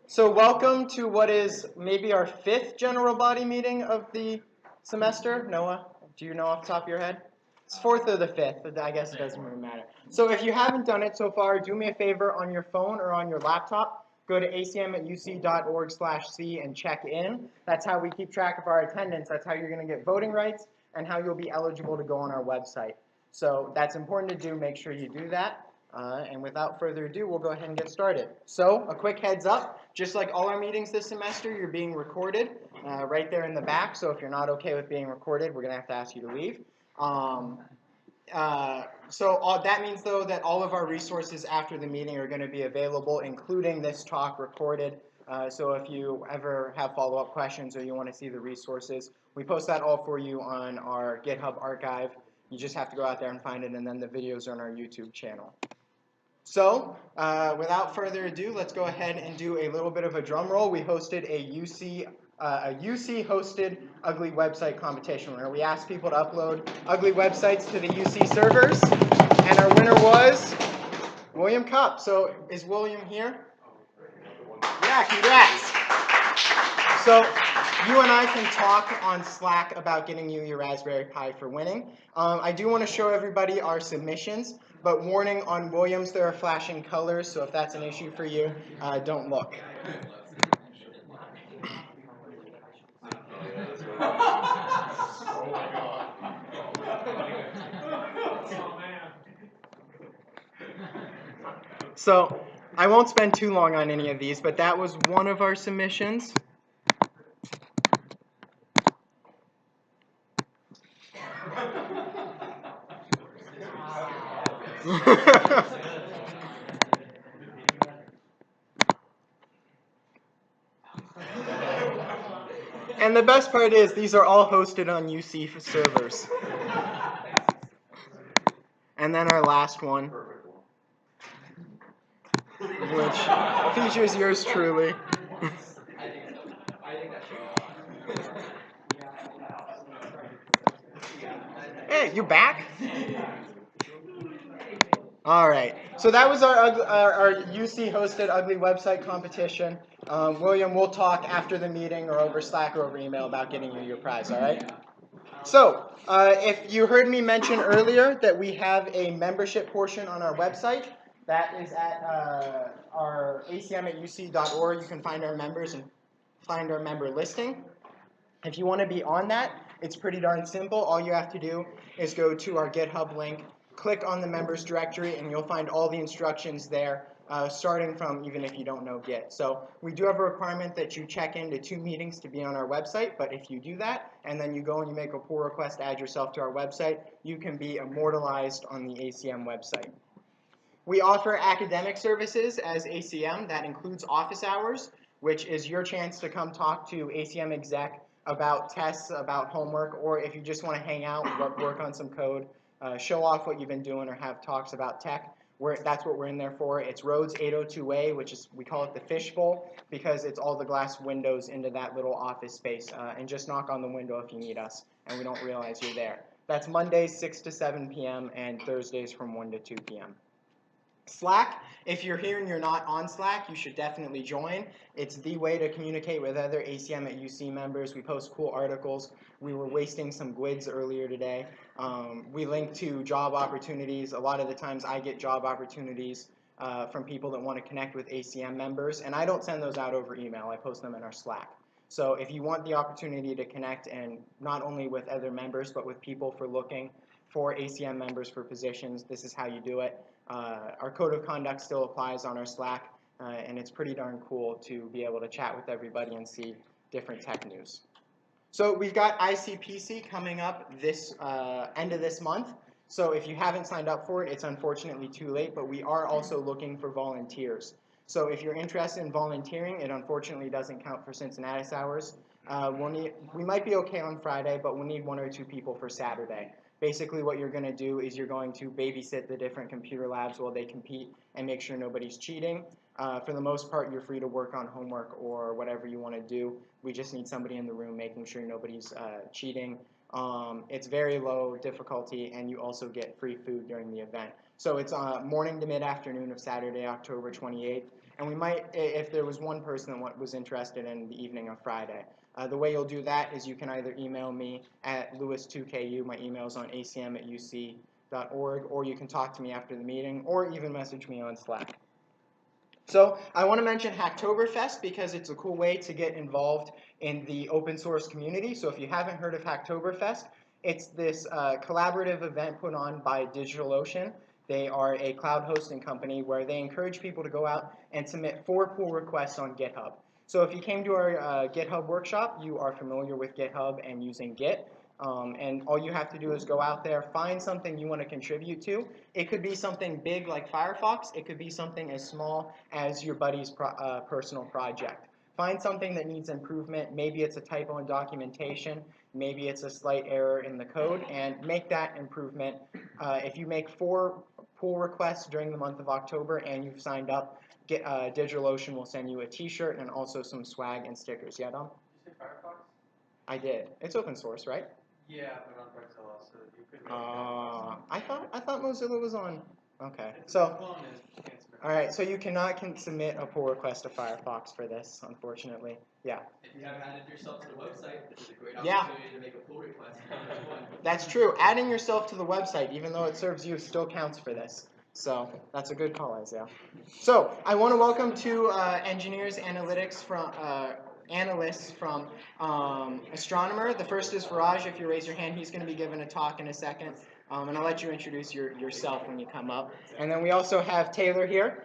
So welcome to what is maybe our 5th general body meeting of the semester. Noah, do you know off the top of your head? It's 4th or the 5th, but I guess it doesn't really matter. So if you haven't done it so far, do me a favor on your phone or on your laptop. Go to acmuc.org/c and check in. That's how we keep track of our attendance. That's how you're going to get voting rights and how you'll be eligible to go on our website. So that's important to do. Make sure you do that. And without further ado, we'll go ahead and get started. So, a quick heads up, just like all our meetings this semester, you're being recorded right there in the back. So if you're not okay with being recorded, we're going to have to ask you to leave. That means, though, that all of our resources after the meeting are going to be available, including this talk recorded. So if you ever have follow-up questions or you want to see the resources, we post that all for you on our GitHub archive. You just have to go out there and find it, and then the videos are on our YouTube channel. So, without further ado, let's go ahead and do a little bit of a drum roll. We hosted a UC-hosted ugly website competition where we asked people to upload ugly websites to the UC servers, and our winner was William Cupp. So, is William here? Yeah, congrats. So, you and I can talk on Slack about getting you your Raspberry Pi for winning. I do want to show everybody our submissions, but warning on Williams, there are flashing colors, so if that's an issue for you, don't look. So, I won't spend too long on any of these, but that was one of our submissions. And the best part is these are all hosted on UC servers. And then our last one, which features yours truly. Hey, you back? All right. So that was our UC-hosted ugly website competition. William, we'll talk after the meeting or over Slack or over email about getting you your prize, all right? So if you heard me mention earlier that we have a membership portion on our website, that is at our acmuc.org. You can find our members and find our member listing. If you want to be on that, it's pretty darn simple. All you have to do is go to our GitHub link, click on the members directory, and you'll find all the instructions there, starting from even if you don't know Git. So we do have a requirement that you check into 2 meetings to be on our website, but if you do that, and then you go and you make a pull request to add yourself to our website, you can be immortalized on the ACM website. We offer academic services as ACM. That includes office hours, which is your chance to come talk to ACM exec about tests, about homework, or if you just want to hang out, work on some code, show off what you've been doing, or have talks about tech. That's what we're in there for. It's Rhodes 802A, which is, we call it the fishbowl, because it's all the glass windows into that little office space. And just knock on the window if you need us, and we don't realize you're there. That's Mondays 6 to 7 p.m. and Thursdays from 1 to 2 p.m. Slack, if you're here and you're not on Slack, you should definitely join. It's the way to communicate with other ACM at UC members. We post cool articles. We were wasting some GWIDs earlier today. We link to job opportunities. A lot of the times I get job opportunities from people that want to connect with ACM members, and I don't send those out over email. I post them in our Slack. So if you want the opportunity to connect, and not only with other members, but with people for looking for ACM members for positions, this is how you do it. Our code of conduct still applies on our Slack, and it's pretty darn cool to be able to chat with everybody and see different tech news. So we've got ICPC coming up this end of this month. So if you haven't signed up for it, it's unfortunately too late, but we are also looking for volunteers. So if you're interested in volunteering, it unfortunately doesn't count for Cincinnati hours. We might be okay on Friday, but we'll need 1 or 2 people for Saturday. Basically what you're going to do is you're going to babysit the different computer labs while they compete and make sure nobody's cheating. For the most part, you're free to work on homework or whatever you want to do. We just need somebody in the room making sure nobody's cheating. It's very low difficulty, and you also get free food during the event. So it's morning to mid-afternoon of Saturday, October 28th. And we might, if there was one person that was interested in the evening of Friday. The way you'll do that is you can either email me at lewis2ku, my email is on acm@uc.org, or you can talk to me after the meeting, or even message me on Slack. So I want to mention Hacktoberfest because it's a cool way to get involved in the open source community. So if you haven't heard of Hacktoberfest, it's this collaborative event put on by DigitalOcean. They are a cloud hosting company where they encourage people to go out and submit 4 pull requests on GitHub. So if you came to our GitHub workshop, you are familiar with GitHub and using Git. And all you have to do is go out there, find something you want to contribute to. It could be something big like Firefox. It could be something as small as your buddy's personal project. Find something that needs improvement. Maybe it's a typo in documentation. Maybe it's a slight error in the code, and make that improvement. If you make 4 pull requests during the month of October and you've signed up, DigitalOcean will send you a t-shirt and also some swag and stickers. Yeah, Dom? Did you say Firefox? I did. It's open source, right? Yeah, but on Mozilla, so you could make I thought Mozilla was on. Okay, so all right, so you cannot submit a pull request to Firefox for this, unfortunately. Yeah. If you haven't added yourself to the website, this is a great Yeah. opportunity to make a pull request. That's true. Adding yourself to the website, even though it serves you, still counts for this. So that's a good call, Isaiah. So I want to welcome 2 engineers, analysts from Astronomer. The first is Faraj. If you raise your hand, he's going to be giving a talk in a second. And I'll let you introduce yourself when you come up. And then we also have Taylor here.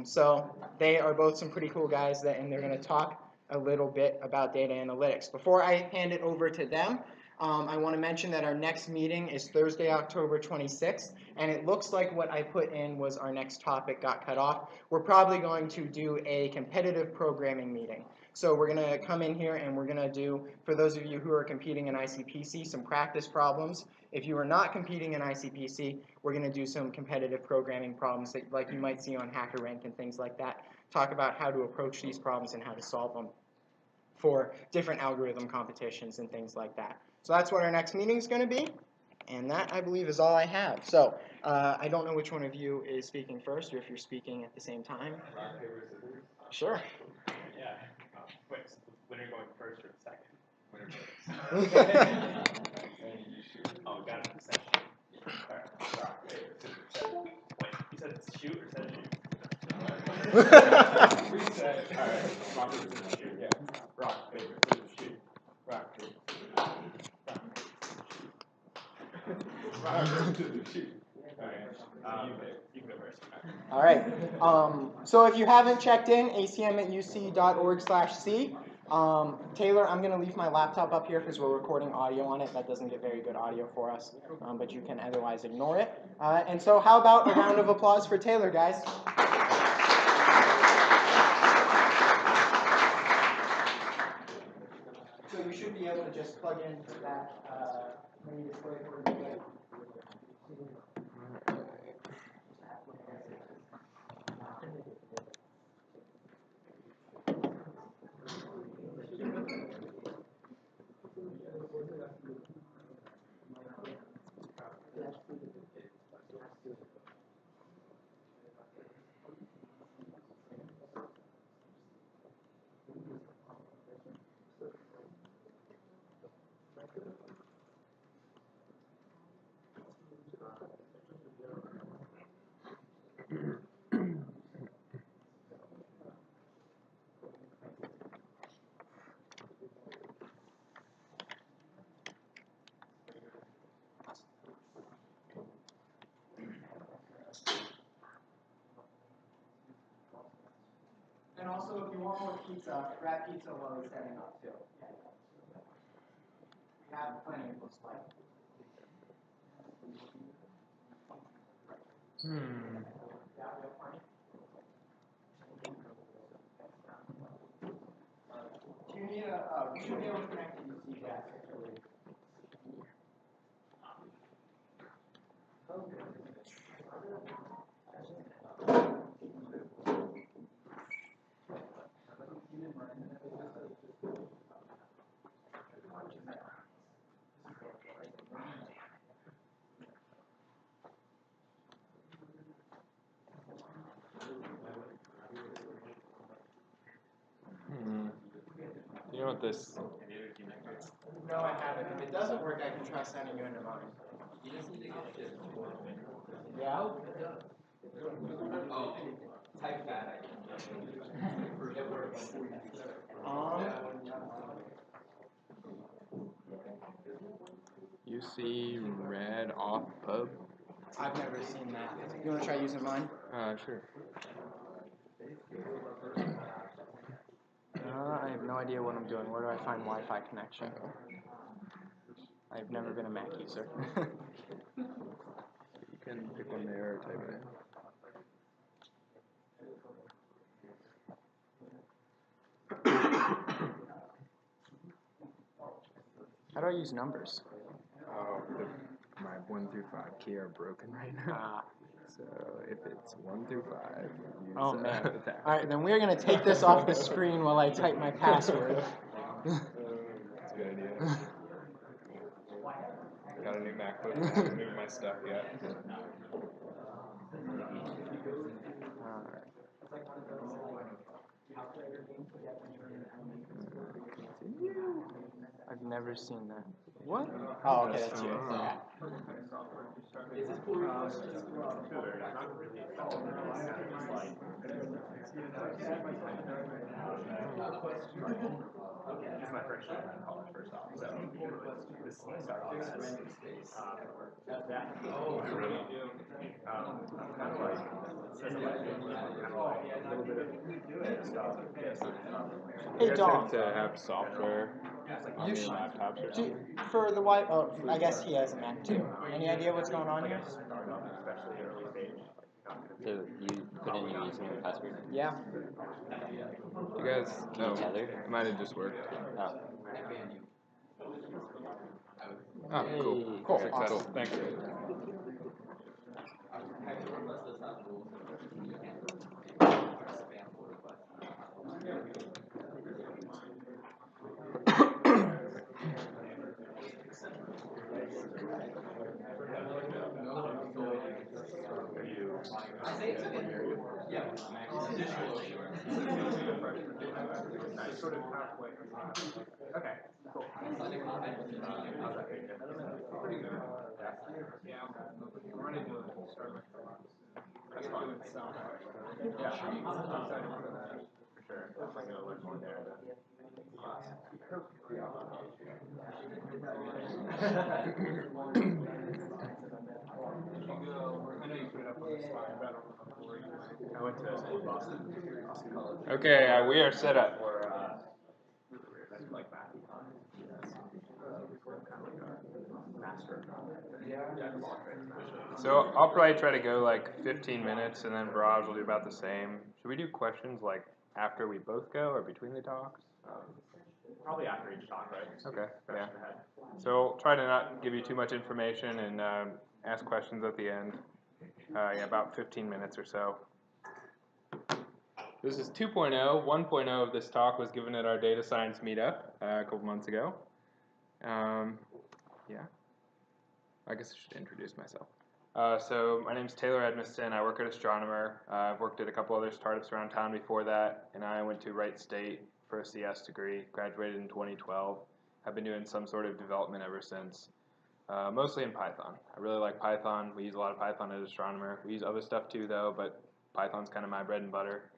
So they are both some pretty cool guys, and they're going to talk a little bit about data analytics. Before I hand it over to them, I want to mention that our next meeting is Thursday, October 26th, and it looks like what I put in was our next topic got cut off. We're probably going to do a competitive programming meeting. So we're going to come in here and we're going to do, for those of you who are competing in ICPC, some practice problems. If you are not competing in ICPC, we're going to do some competitive programming problems that, like you might see on HackerRank and things like that. Talk about how to approach these problems and how to solve them for different algorithm competitions and things like that. So that's what our next meeting is going to be. And that, I believe, is all I have. So I don't know which one of you is speaking first or if you're speaking at the same time. rock, paper, scissors. Sure. Yeah. Wait, so winner going first or second? Winner Oh, got it. Alright, rock, paper, scissors, set. Wait, you said it's shoot or said shoot? Reset. Alright, rock, paper, scissors, shoot. Yeah. Rock, paper, scissors, shoot. Rock, paper, scissors, shoot. Rock, paper, scissors, shoot. Alright, you can go first. All right. So if you haven't checked in, acm@uc.org/c. Taylor, I'm going to leave my laptop up here because we're recording audio on it. That doesn't get very good audio for us, but you can otherwise ignore it. And so how about a round of applause for Taylor, guys? So you should be able to just plug into that mini display for you. And also, if you want more pizza, grab pizza while we're setting up too. We have plenty, it looks like. Yeah, we have plenty. Do you need we should be able to connect to UC gas, actually. know what this? No, I haven't. If it doesn't work, I can try sending you into mine. You just need to get shit. Yeah? Oh, type that. It works. UC Red Off Pub. I've never seen that. You want to try using mine? Sure. I have no idea what I'm doing. Where do I find Wi-Fi connection? I've never been a Mac user. You can pick one there or type it in. How do I use numbers? Oh, my 1 through 5 key are broken right now. So if it's 1 through 5, use Oh man. that. Alright, then we're going to take this off the screen while I type my password. That's a good idea. Got a new MacBook, I haven't moved my stuff yet. Alright. I've never seen that. What? Oh, okay, that's you. Yeah. Is this pull request? This is my first year in college, first off. So this started off as Oh, really kind of like a little bit of stuff. Hey, You guys Dom. have to have software on You your should- laptops or something? For the Wi-Fi, oh, I guess he has a Mac too. Any idea what's going on here? Especially early stage. So you put in your username and password? Yeah. You guys, no, tether? it might have just worked. Oh. Oh, cool. Hey, cool. Successful. Awesome. Thanks. Sort of halfway. Okay, cool. Pretty good. Yeah. We're running to start with. That's fine. Yeah. For sure. Definitely gonna learn more there than class. I know you put it up on the slide, but I don't remember where you went. I went to school in Boston College. Okay, we are set up. Like math. So I'll probably try to go like 15 minutes, and then Viraj will do about the same. Should we do questions like after we both go or between the talks? Probably after each talk, right? Okay, yeah. So try to not give you too much information and ask questions at the end. Yeah, about 15 minutes or so. This is 2.0. 1.0 of this talk was given at our data science meetup a couple months ago. Yeah. I guess I should introduce myself. So my name is Taylor Edmiston. I work at Astronomer. I've worked at a couple other startups around town before that, and I went to Wright State for a CS degree, graduated in 2012. I've been doing some sort of development ever since, mostly in Python. I really like Python. We use a lot of Python at Astronomer. We use other stuff too, though, but Python's kind of my bread and butter.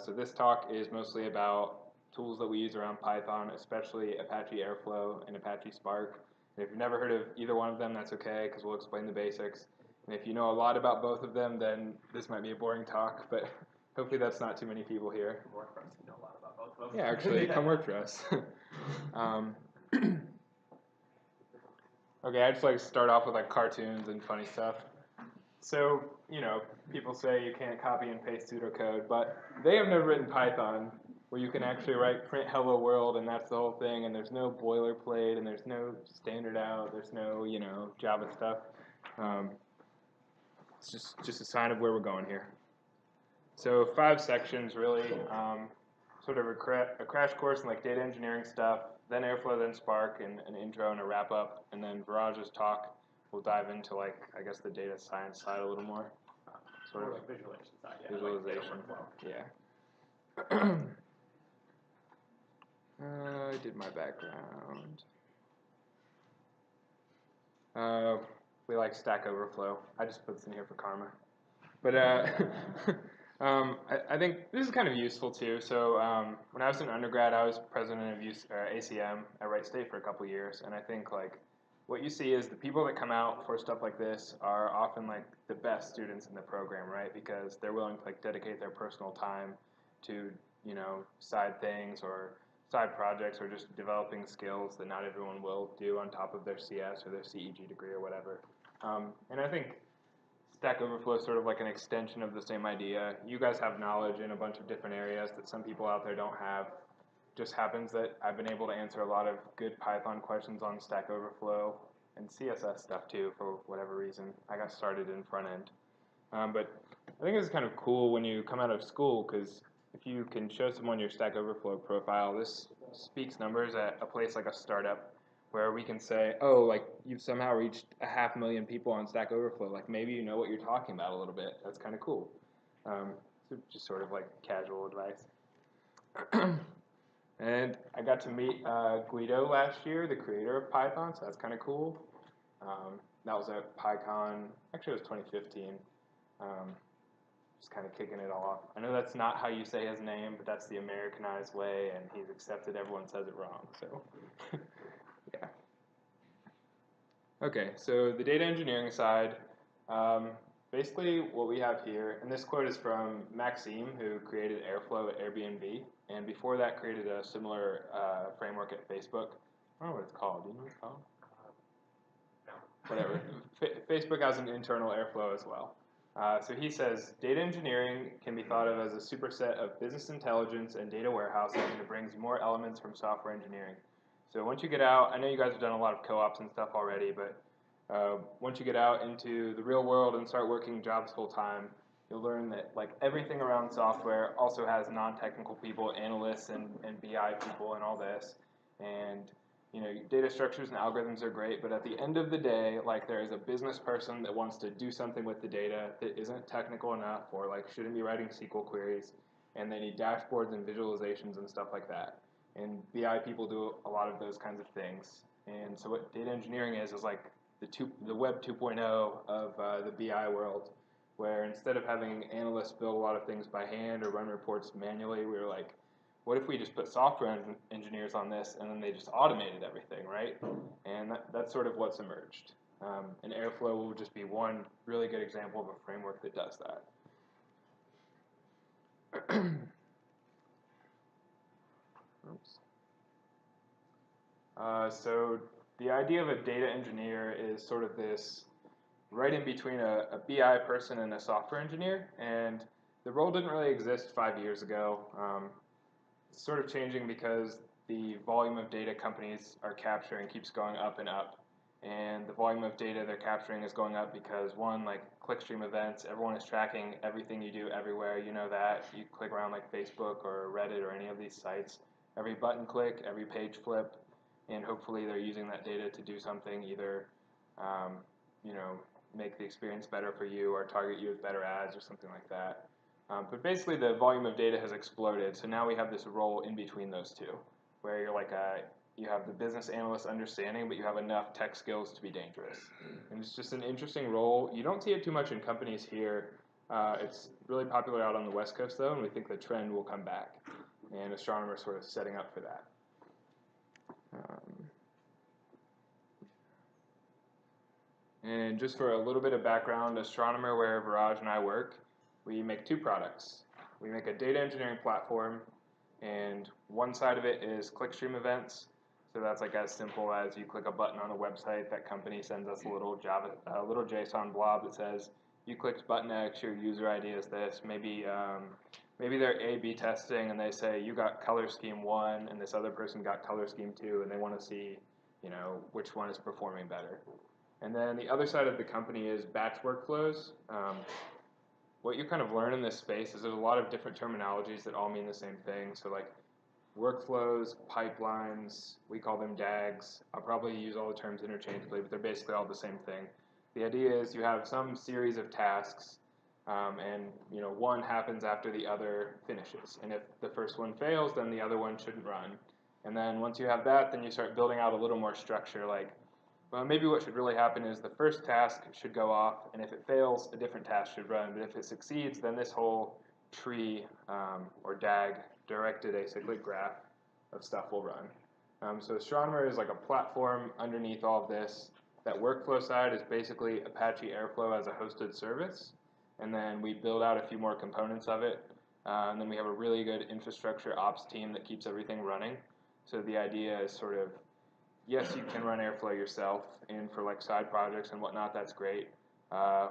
So this talk is mostly about tools that we use around Python, especially Apache Airflow and Apache Spark. And if you've never heard of either one of them, that's okay, because we'll explain the basics. And if you know a lot about both of them, then this might be a boring talk, but hopefully that's not too many people here. Work for us to know a lot about both of them. Yeah, actually, come work for us. Okay, I just like to start off with like cartoons and funny stuff. So, you know, people say you can't copy and paste pseudocode, but they have never written Python where you can actually write print hello world and that's the whole thing, and there's no boilerplate and there's no standard out, there's no, you know, Java stuff. It's just a sign of where we're going here. So 5 sections really, sort of a crash course in like data engineering stuff, then Airflow, then Spark, and an intro and a wrap up, and then Viraj's talk will dive into like, I guess the data science side a little more. Sort of like visualization side, yeah. Visualization, Like yeah. I did my background. We like Stack Overflow. I just put this in here for karma. But I think this is kind of useful too. So when I was an undergrad, I was president of ACM at Wright State for a couple years, and I think like what you see is the people that come out for stuff like this are often like the best students in the program, right? Because they're willing to like dedicate their personal time to, you know, side things or side projects or just developing skills that not everyone will do on top of their CS or their CEG degree or whatever. And I think Stack Overflow is sort of like an extension of the same idea. You guys have knowledge in a bunch of different areas that some people out there don't have. Just happens that I've been able to answer a lot of good Python questions on Stack Overflow and CSS stuff too for whatever reason. I got started in front end. But I think it's kind of cool when you come out of school because if you can show someone your Stack Overflow profile, this speaks numbers at a place like a startup where we can say, oh, like you've somehow reached 500,000 people on Stack Overflow. Like maybe you know what you're talking about a little bit. That's kind of cool. So just sort of like casual advice. And I got to meet Guido last year, the creator of Python, so that's kind of cool. That was at PyCon, actually it was 2015. Just kind of kicking it all off. I know that's not how you say his name, but that's the Americanized way, and he's accepted everyone says it wrong, so yeah. Okay, so the data engineering side, basically what we have here, and this quote is from Maxime, who created Airflow at Airbnb, and before that created a similar framework at Facebook. I don't know what it's called. Do you know what it's called? No. Whatever. Facebook has an internal Airflow as well. So he says, data engineering can be thought of as a superset of business intelligence and data warehousing, and it brings more elements from software engineering. So once you get out, I know you guys have done a lot of co-ops and stuff already, but once you get out into the real world and start working jobs full time, you'll learn that like everything around software also has non-technical people, analysts and BI people and all this. And you know, data structures and algorithms are great, but at the end of the day, like there is a business person that wants to do something with the data that isn't technical enough or like shouldn't be writing SQL queries, and they need dashboards and visualizations and stuff like that. And BI people do a lot of those kinds of things. And so what data engineering is like the Web 2.0 of the BI world, where instead of having analysts build a lot of things by hand or run reports manually, we were like, what if we just put software engineers on this and then they just automated everything, right? And that's sort of what's emerged. And Airflow will just be one really good example of a framework that does that. Oops. So the idea of a data engineer is sort of this right in between a BI person and a software engineer, and the role didn't really exist 5 years ago. It's sort of changing because the volume of data companies are capturing keeps going up and up, and the volume of data they're capturing is going up because one, like clickstream events, everyone is tracking everything you do everywhere. You know that. You click around like Facebook or Reddit or any of these sites, every button click, every page flip, and hopefully they're using that data to do something, either you know, make the experience better for you or target you with better ads or something like that. But basically the volume of data has exploded, so now we have this role in between those two, where you're like you have the business analyst understanding, but you have enough tech skills to be dangerous. And it's just an interesting role. You don't see it too much in companies here. It's really popular out on the West Coast though, and we think the trend will come back. And Astronomer is sort of setting up for that. And just for a little bit of background, Astronomer, where Viraj and I work, we make two products. We make a data engineering platform, and one side of it is clickstream events. So that's like as simple as you click a button on a website, that company sends us a little JSON blob that says, you clicked button X, your user ID is this. Maybe they're A/B testing and they say you got color scheme 1 and this other person got color scheme 2, and they want to see, you know, which one is performing better. And then the other side of the company is batch workflows. What you kind of learn in this space is there's a lot of different terminologies that all mean the same thing. So like workflows, pipelines, we call them DAGs. I'll probably use all the terms interchangeably, but they're basically all the same thing. The idea is you have some series of tasks, and you know, one happens after the other finishes. And if the first one fails, then the other one shouldn't run. And then once you have that, then you start building out a little more structure, like, well, maybe what should really happen is the first task should go off, and if it fails, a different task should run. But if it succeeds, then this whole tree or DAG, directed acyclic graph of stuff will run. So Astronomer is like a platform underneath all of this. That workflow side is basically Apache Airflow as a hosted service, and then we build out a few more components of it, and then we have a really good infrastructure ops team that keeps everything running. So the idea is sort of, yes, you can run Airflow yourself, and for like side projects and whatnot, that's great.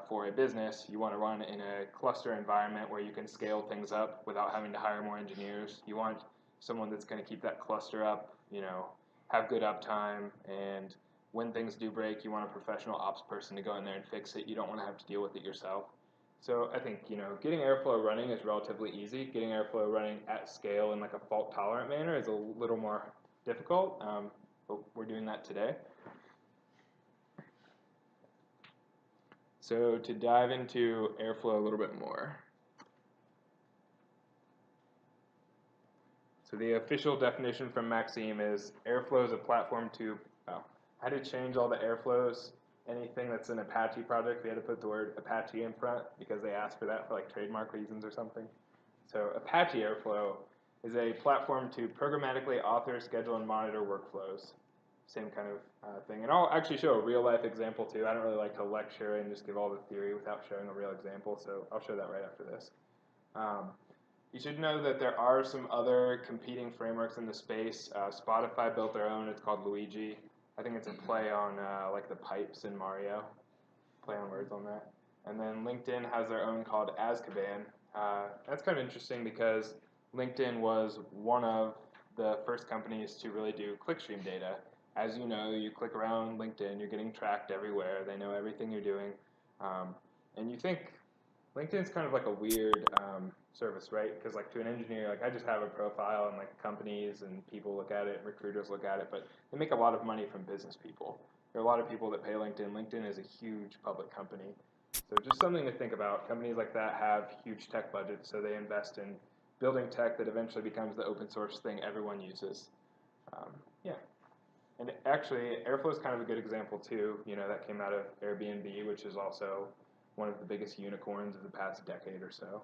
For a business, you want to run in a cluster environment where you can scale things up without having to hire more engineers. You want someone that's going to keep that cluster up, have good uptime, and when things do break, you want a professional ops person to go in there and fix it. You don't want to have to deal with it yourself. So I think, getting Airflow running is relatively easy. Getting Airflow running at scale in like a fault-tolerant manner is a little more difficult, but we're doing that today. So to dive into Airflow a little bit more. So the official definition from Maxime is Airflow is a platform to, I had to change all the Airflows. Anything that's an Apache project, we had to put the word Apache in front because they asked for that for like trademark reasons or something. So Apache Airflow is a platform to programmatically author, schedule, and monitor workflows. Same kind of thing. And I'll actually show a real-life example, too. I don't really like to lecture and just give all the theory without showing a real example, so I'll show that right after this. You should know that there are some other competing frameworks in the space. Spotify built their own. It's called Luigi. I think it's a play on like the pipes in Mario. Play on words on that. And then LinkedIn has their own called Azkaban. That's kind of interesting because LinkedIn was one of the first companies to really do clickstream data. As you know, you click around LinkedIn, you're getting tracked everywhere. They know everything you're doing. And you think LinkedIn's kind of like a weird service, right? Because like to an engineer, like I just have a profile and like companies and people look at it, recruiters look at it, but they make a lot of money from business people. There are a lot of people that pay LinkedIn. LinkedIn is a huge public company. So just something to think about. Companies like that have huge tech budgets, so they invest in building tech that eventually becomes the open source thing everyone uses. Yeah. And actually, Airflow is kind of a good example too. That came out of Airbnb, which is also one of the biggest unicorns of the past decade or so.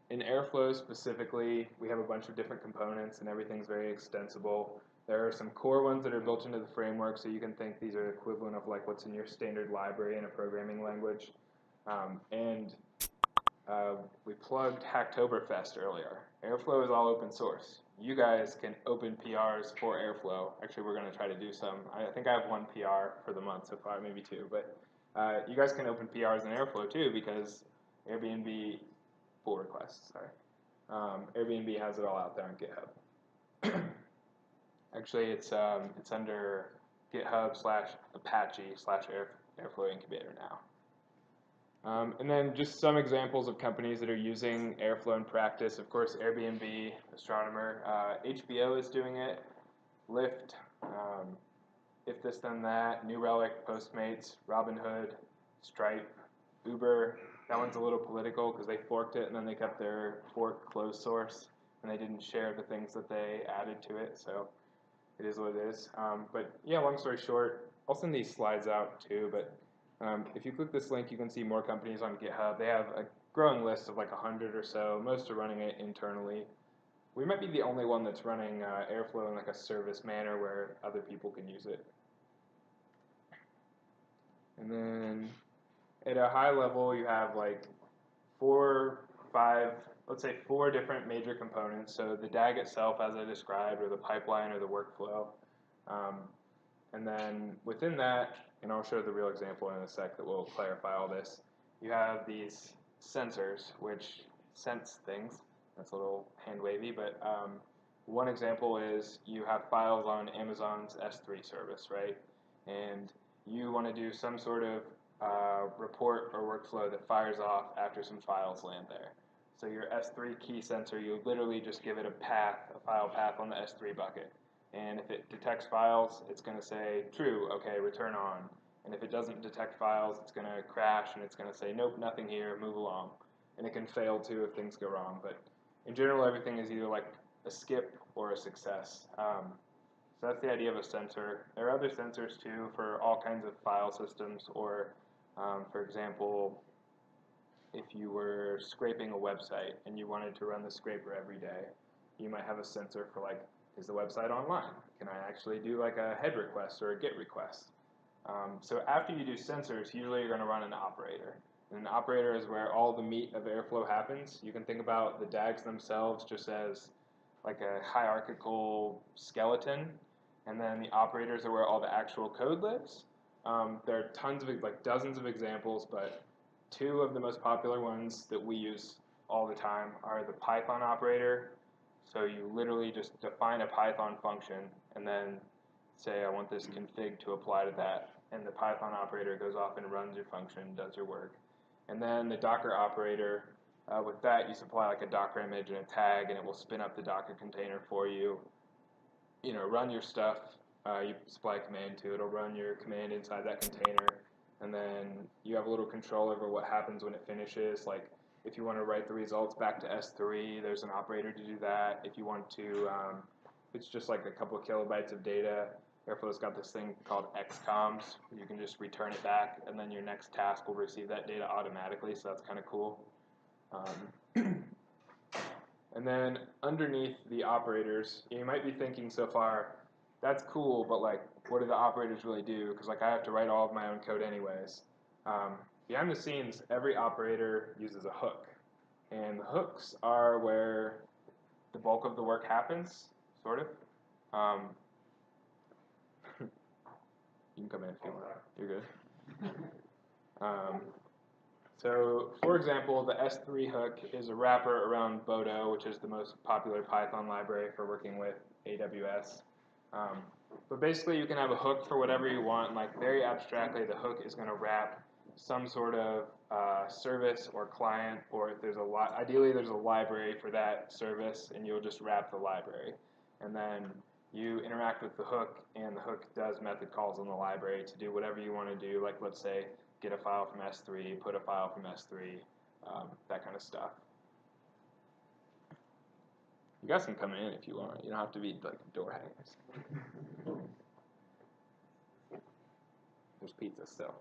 In Airflow specifically, we have a bunch of different components and everything's very extensible. There are some core ones that are built into the framework, so you can think these are equivalent of like what's in your standard library in a programming language. We plugged Hacktoberfest earlier. Airflow is all open source. You guys can open PRs for Airflow. Actually, we're going to try to do some. I think I have one PR for the month so far, maybe two. But you guys can open PRs in Airflow too because Airbnb, pull requests, sorry. Airbnb has it all out there on GitHub. Actually, it's under GitHub/Apache/Airflow Incubator now. And then just some examples of companies that are using Airflow in practice. Of course, Airbnb, Astronomer, HBO is doing it, Lyft, If This Then That, New Relic, Postmates, Robinhood, Stripe, Uber. That one's a little political because they forked it and then they kept their fork closed source and they didn't share the things that they added to it, so it is what it is. But yeah, long story short, I'll send these slides out too, but if you click this link, you can see more companies on GitHub. They have a growing list of like 100 or so. Most are running it internally. We might be the only one that's running Airflow in like a service manner where other people can use it. And then at a high level, you have like 4, 5, let's say 4 different major components. So the DAG itself, as I described, or the pipeline or the workflow. And then within that, and I'll show the real example in a sec that will clarify all this, you have these sensors which sense things. That's a little hand wavy, but one example is you have files on Amazon's S3 service, right? And you want to do some sort of report or workflow that fires off after some files land there. So your S3 key sensor, you literally just give it a path, a file path on the S3 bucket. And if it detects files, it's going to say, true, okay, return on. And if it doesn't detect files, it's going to crash and it's going to say, nope, nothing here, move along. And it can fail too if things go wrong. But in general, everything is either like a skip or a success. So that's the idea of a sensor. There are other sensors too for all kinds of file systems, or for example, if you were scraping a website and you wanted to run the scraper every day, you might have a sensor for like, is the website online? Can I actually do like a head request or a GET request? So after you do sensors, usually you're going to run an operator. And an operator is where all the meat of airflow happens. You can think about the DAGs themselves just as like a hierarchical skeleton, and then the operators are where all the actual code lives. There are tons of, like dozens of examples, but two of the most popular ones that we use all the time are the Python operator. So you literally just define a Python function and then say, I want this config to apply to that, and the Python operator goes off and runs your function, does your work. And then the Docker operator, with that you supply like a Docker image and a tag, and it will spin up the Docker container for you. You know, run your stuff. You supply a command to it, it'll run your command inside that container, and then you have a little control over what happens when it finishes. Like if you want to write the results back to S3, there's an operator to do that. If you want to, it's just like a couple of kilobytes of data. Airflow's got this thing called XCOMs. You can just return it back, and then your next task will receive that data automatically, so that's kind of cool. And then underneath the operators, you might be thinking so far, that's cool, but like, what do the operators really do? Because like I have to write all of my own code anyways. Behind the scenes, every operator uses a hook, and the hooks are where the bulk of the work happens, sort of. You can come in if you want. You're good. So, for example, the S3 hook is a wrapper around Bodo, which is the most popular Python library for working with AWS. But basically, you can have a hook for whatever you want. Like very abstractly, the hook is going to wrap some sort of service or client, or if there's ideally there's a library for that service, and you'll just wrap the library. And then you interact with the hook, and the hook does method calls on the library to do whatever you want to do. Like let's say, get a file from S3, put a file from S3, that kind of stuff. You guys can come in if you want. You don't have to be like door hangers. There's pizza still.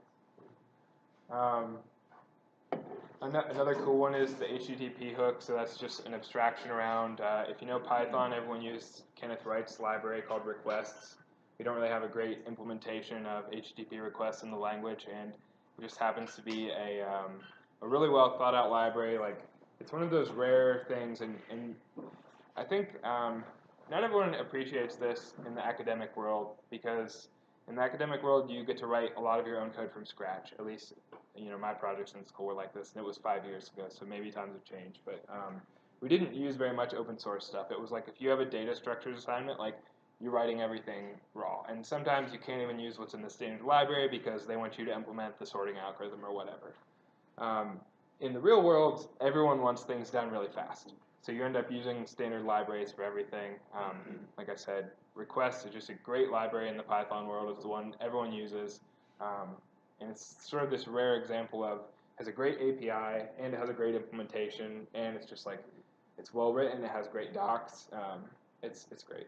Another cool one is the HTTP hook. So that's just an abstraction around. If you know Python, everyone uses Kenneth Wright's library called requests. We don't really have a great implementation of HTTP requests in the language, and it just happens to be a really well thought out library. Like it's one of those rare things, and I think not everyone appreciates this in the academic world, because in the academic world you get to write a lot of your own code from scratch. At least, you know, my projects in school were like this, and it was 5 years ago, so maybe times have changed. But we didn't use very much open source stuff. It was like if you have a data structures assignment, like you're writing everything raw, and sometimes you can't even use what's in the standard library because they want you to implement the sorting algorithm or whatever. In the real world, everyone wants things done really fast. So you end up using standard libraries for everything. Like I said, requests is just a great library in the Python world. It's the one everyone uses. And it's sort of this rare example of, has a great API, and it has a great implementation, and it's just like, it's well written, it has great docs. It's great.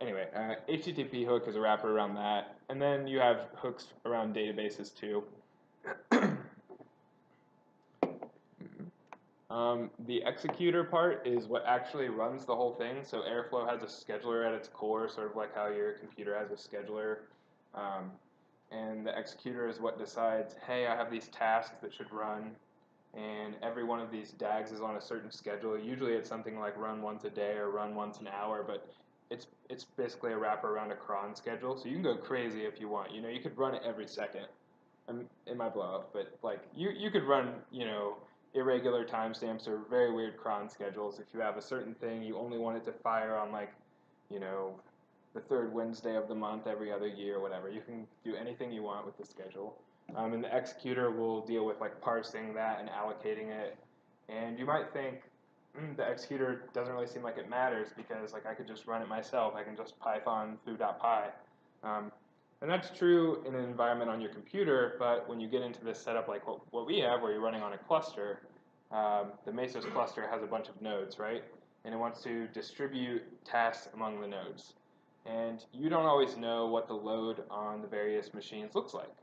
Anyway, HTTP hook is a wrapper around that. And then you have hooks around databases too. The executor part is what actually runs the whole thing. So Airflow has a scheduler at its core, sort of like how your computer has a scheduler. And the executor is what decides, hey, I have these tasks that should run, and every one of these DAGs is on a certain schedule. Usually it's something like run once a day or run once an hour, but it's basically a wrapper around a cron schedule. So you can go crazy if you want. You know, you could run it every second. It might blow up, but like you could run, you know, irregular timestamps or very weird cron schedules. If you have a certain thing, you only want it to fire on like, you know, the third Wednesday of the month every other year or whatever. You can do anything you want with the schedule. And the executor will deal with like parsing that and allocating it. And you might think, the executor doesn't really seem like it matters because like I could just run it myself. I can just python foo.py. And that's true in an environment on your computer, but when you get into this setup like what we have, where you're running on a cluster, the Mesos cluster has a bunch of nodes, right? and it wants to distribute tasks among the nodes. And you don't always know what the load on the various machines looks like.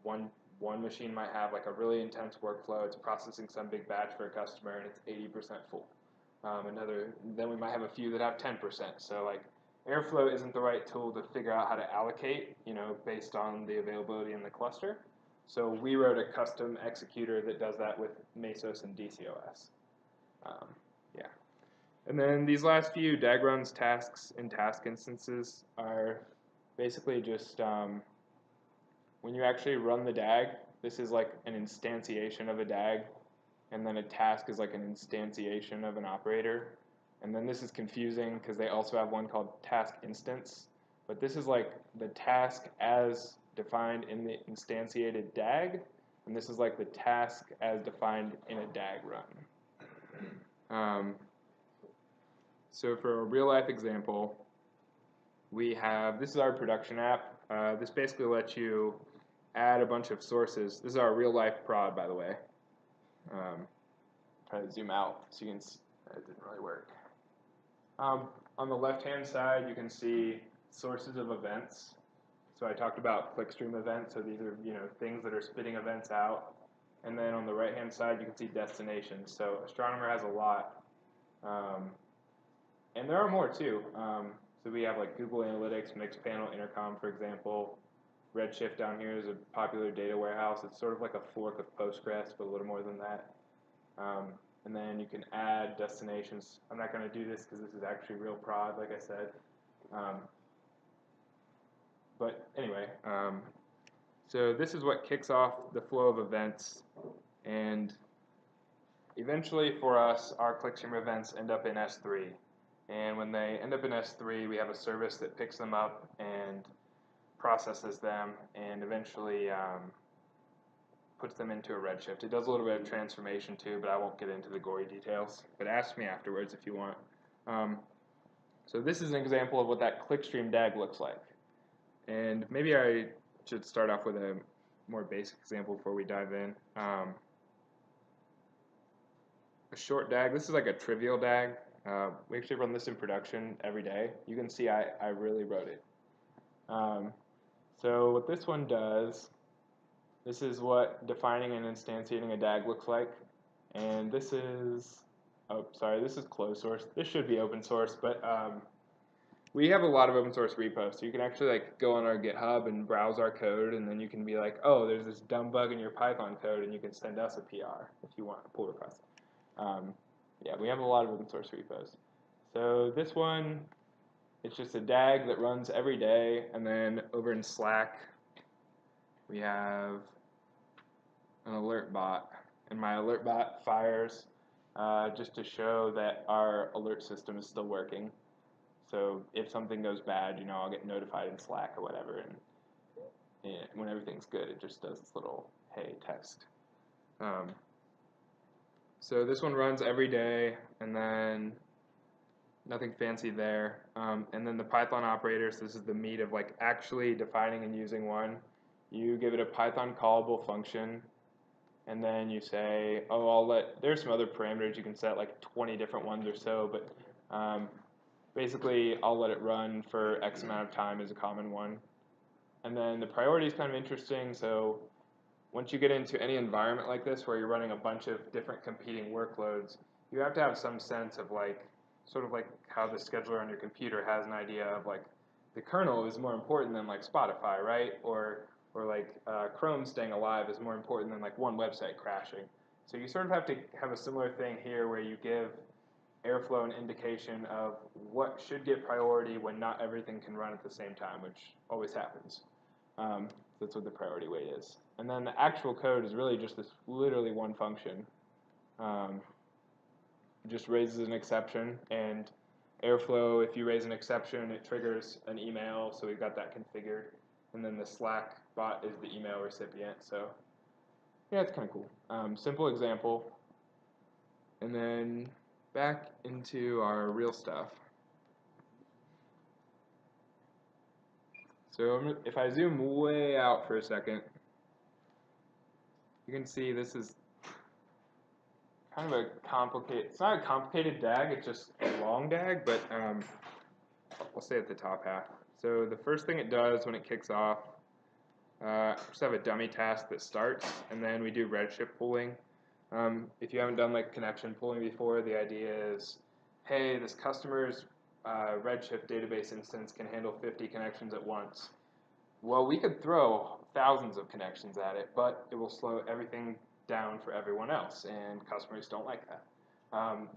One machine might have like a really intense workflow. It's processing some big batch for a customer, and it's 80% full. Then we might have a few that have 10%. So like Airflow isn't the right tool to figure out how to allocate, based on the availability in the cluster. So we wrote a custom executor that does that with Mesos and DCOS. Yeah. And then these last few DAG runs, tasks, and task instances are basically just when you actually run the DAG, this is like an instantiation of a DAG, and then a task is like an instantiation of an operator. And then this is confusing because they also have one called task instance, but this is like the task as defined in the instantiated DAG, and this is like the task as defined in a DAG run. So for a real life example, this is our production app. This basically lets you add a bunch of sources. This is our real life prod, by the way. Try to zoom out so you can see. It didn't really work. On the left-hand side, you can see sources of events. So I talked about clickstream events. So these are things that are spitting events out. And then on the right-hand side, you can see destinations. So Astronomer has a lot, and there are more too. So we have like Google Analytics, Mixed Panel, Intercom, for example. Redshift down here is a popular data warehouse. It's sort of like a fork of Postgres, but a little more than that. And then you can add destinations. I'm not going to do this because this is actually real prod, like I said. But anyway, so this is what kicks off the flow of events. And eventually for us, our clickstream events end up in S3. And when they end up in S3, we have a service that picks them up and processes them and eventually puts them into a Redshift. It does a little bit of transformation too, but I won't get into the gory details. But ask me afterwards if you want. So this is an example of what that clickstream DAG looks like. And maybe I should start off with a more basic example before we dive in. A short DAG, this is like a trivial DAG. We actually run this in production every day. You can see I really wrote it. So what this one does, this is what defining and instantiating a DAG looks like. And this is, this is closed source. This should be open source, but we have a lot of open source repos. So you can actually like go on our GitHub and browse our code, and then you can be like, oh, there's this dumb bug in your Python code, and you can send us a PR if you want a pull request. Yeah, we have a lot of open source repos. So this one, it's just a DAG that runs every day, and then over in Slack, we have an alert bot, and my alert bot fires just to show that our alert system is still working. So if something goes bad, I'll get notified in Slack or whatever, and when everything's good, it just does this little hey text. So this one runs every day, and then nothing fancy there. And then the Python operators, this is the meat of like actually defining and using one. You give it a Python callable function, and then you say, oh, there's some other parameters you can set, like 20 different ones or so, but basically I'll let it run for X amount of time is a common one. And then the priority is kind of interesting. So once you get into any environment like this where you're running a bunch of different competing workloads, you have to have some sense of like, sort of like how the scheduler on your computer has an idea of like, the kernel is more important than like Spotify, right? Or like Chrome staying alive is more important than like one website crashing. So you sort of have to have a similar thing here where you give Airflow an indication of what should get priority when not everything can run at the same time, which always happens. That's what the priority weight is. And then the actual code is really just this literally one function. It just raises an exception, and Airflow, if you raise an exception, it triggers an email, so we've got that configured. And then the Slack bot is the email recipient, so yeah, it's kind of cool. Simple example. And then back into our real stuff. So if I zoom way out for a second, you can see this is kind of a complicated, it's not a complicated DAG, it's just a long DAG, but I'll say at the top half. So the first thing it does when it kicks off, just have a dummy task that starts, and then we do redshift pooling. If you haven't done like connection pooling before, the idea is, hey, this customer's redshift database instance can handle 50 connections at once. Well, we could throw thousands of connections at it, but it will slow everything down for everyone else, and customers don't like that.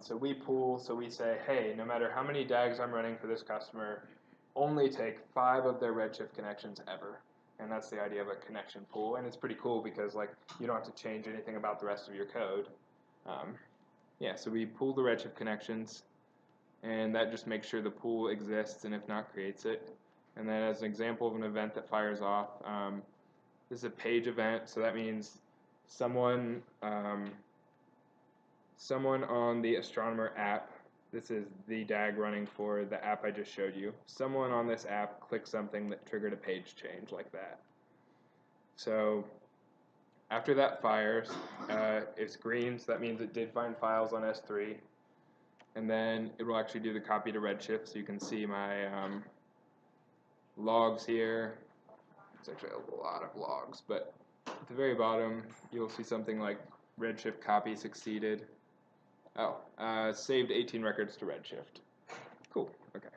So we pool, so we say, hey, no matter how many DAGs I'm running for this customer, only take 5 of their redshift connections ever. And that's the idea of a connection pool, and it's pretty cool because like you don't have to change anything about the rest of your code. Yeah, so we pool the redshift connections, and that just makes sure the pool exists, and if not, creates it. And then as an example of an event that fires off, this is a page event, so that means someone on the Astronomer app, this is the DAG running for the app I just showed you, someone on this app clicked something that triggered a page change like that. So after that fires, it's green, so that means it did find files on S3, and then it will actually do the copy to Redshift, so you can see my logs here. It's actually a lot of logs, but at the very bottom, you'll see something like Redshift copy succeeded. Oh, saved 18 records to Redshift. Cool, okay.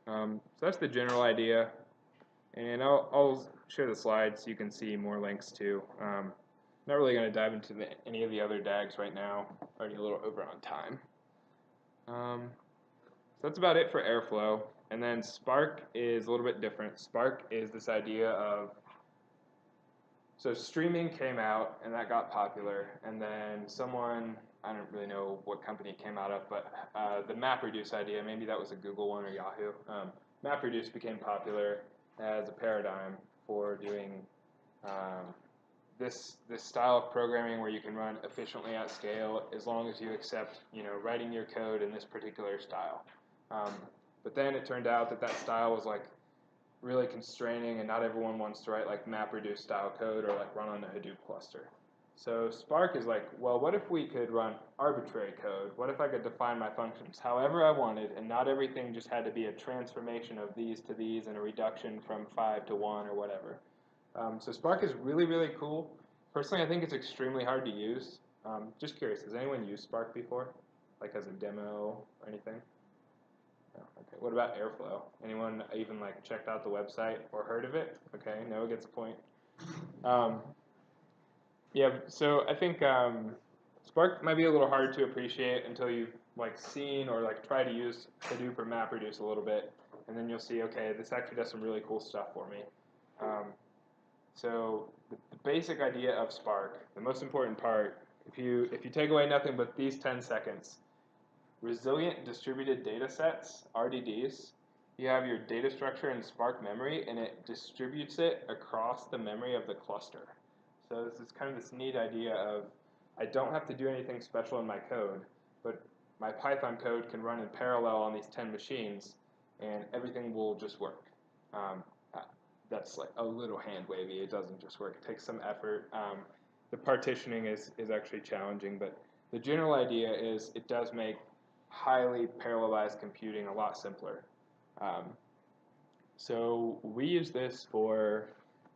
So that's the general idea, and I'll share the slides so you can see more links too. Not really going to dive into any of the other DAGs right now, already a little over on time. So that's about it for Airflow. And then Spark is a little bit different. Spark is this idea of, so streaming came out and that got popular, and then someone, I don't really know what company it came out of, but the MapReduce idea, maybe that was a Google one or Yahoo. MapReduce became popular as a paradigm for doing this style of programming where you can run efficiently at scale as long as you accept, writing your code in this particular style. But then it turned out that that style was like really constraining, and not everyone wants to write like MapReduce style code or like run on a Hadoop cluster. So Spark is like, well, what if we could run arbitrary code? What if I could define my functions however I wanted, and not everything just had to be a transformation of these to these and a reduction from 5 to 1 or whatever. So Spark is really, really cool. Personally, I think it's extremely hard to use. Just curious, has anyone used Spark before? Like as a demo or anything? No, okay. What about Airflow? Anyone even like checked out the website or heard of it? Okay, Noah gets a point. Yeah, so I think Spark might be a little hard to appreciate until you've like seen or like try to use Hadoop or MapReduce a little bit, and then you'll see, okay, this actually does some really cool stuff for me. So the basic idea of Spark, the most important part, if you take away nothing but these 10 seconds, resilient distributed data sets, RDDs, you have your data structure in Spark memory, and it distributes it across the memory of the cluster. So this is kind of this neat idea of, I don't have to do anything special in my code, but my Python code can run in parallel on these 10 machines, and everything will just work. That's like a little hand wavy. It doesn't just work. It takes some effort. The partitioning is actually challenging, but the general idea is it does make highly parallelized computing a lot simpler. So we use this for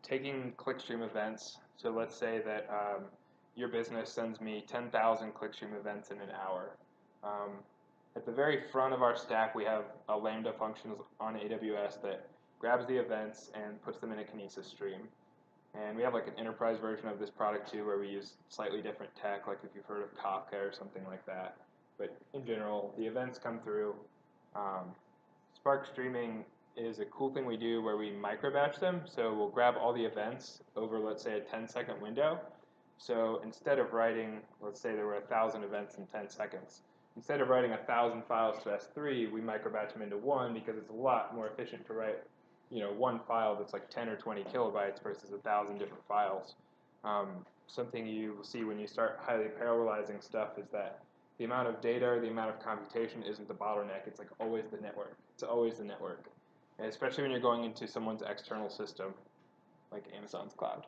taking clickstream events. So let's say that your business sends me 10,000 clickstream events in an hour. At the very front of our stack, we have a Lambda function on AWS that grabs the events and puts them in a Kinesis stream. And we have like an enterprise version of this product too, where we use slightly different tech, like if you've heard of Kafka or something like that. But in general, the events come through. Spark streaming is a cool thing we do where we microbatch them. So we'll grab all the events over, let's say, a 10-second window. So instead of writing, let's say there were 1,000 events in 10 seconds. Instead of writing 1,000 files to S3, we microbatch them into one because it's a lot more efficient to write, one file that's like 10 or 20 kilobytes versus 1,000 different files. Something you will see when you start highly parallelizing stuff is that the amount of data or the amount of computation isn't the bottleneck. It's like always the network. It's always the network. And especially when you're going into someone's external system, like Amazon's cloud.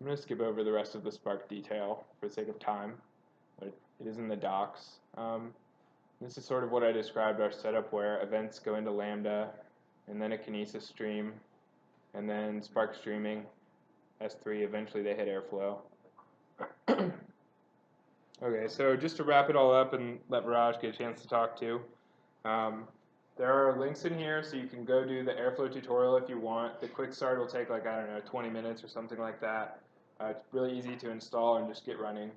I'm going to skip over the rest of the Spark detail for the sake of time, but it is in the docs. This is sort of what I described our setup, where events go into Lambda, and then a Kinesis stream, and then Spark streaming, S3, eventually they hit Airflow. Okay, so just to wrap it all up and let Viraj get a chance to talk too, there are links in here, so you can go do the Airflow tutorial if you want. The quick start will take like, I don't know, 20 minutes or something like that. It's really easy to install and just get running.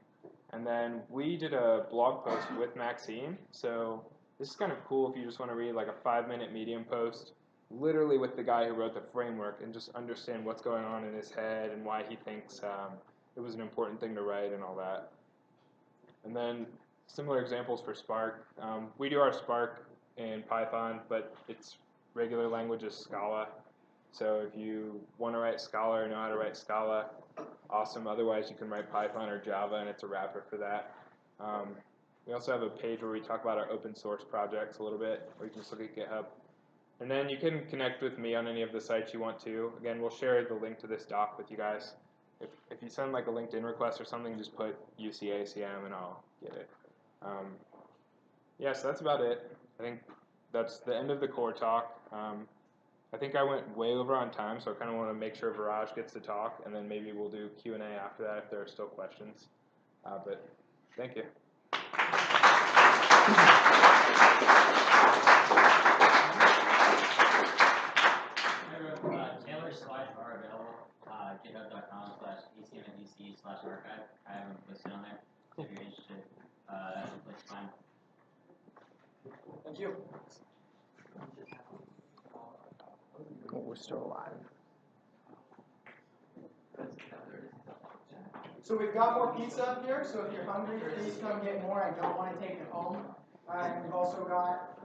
And then we did a blog post with Maxime, so this is kind of cool if you just want to read like a 5-minute Medium post, literally with the guy who wrote the framework, and just understand what's going on in his head and why he thinks it was an important thing to write and all that. And then similar examples for Spark. We do our Spark in Python, but its regular language is Scala. So if you want to write Scala or know how to write Scala, awesome. Otherwise, you can write Python or Java, and it's a wrapper for that. We also have a page where we talk about our open source projects a little bit, or you can just look at GitHub. And then you can connect with me on any of the sites you want to. Again, we'll share the link to this doc with you guys. If you send like a LinkedIn request or something, just put UC ACM and I'll get it. Yeah, so that's about it. I think that's the end of the core talk. I think I went way over on time, so I kind of want to make sure Viraj gets to talk, and then maybe we'll do Q&A after that if there are still questions. But thank you. Taylor's slides are available. GitHub.com/ACM UC/archive. I have them listed on there. So if you're interested, let's find. Thank you. We're still alive. So we've got more pizza up here, so if you're hungry, please come get more. I don't want to take it home. And we've also got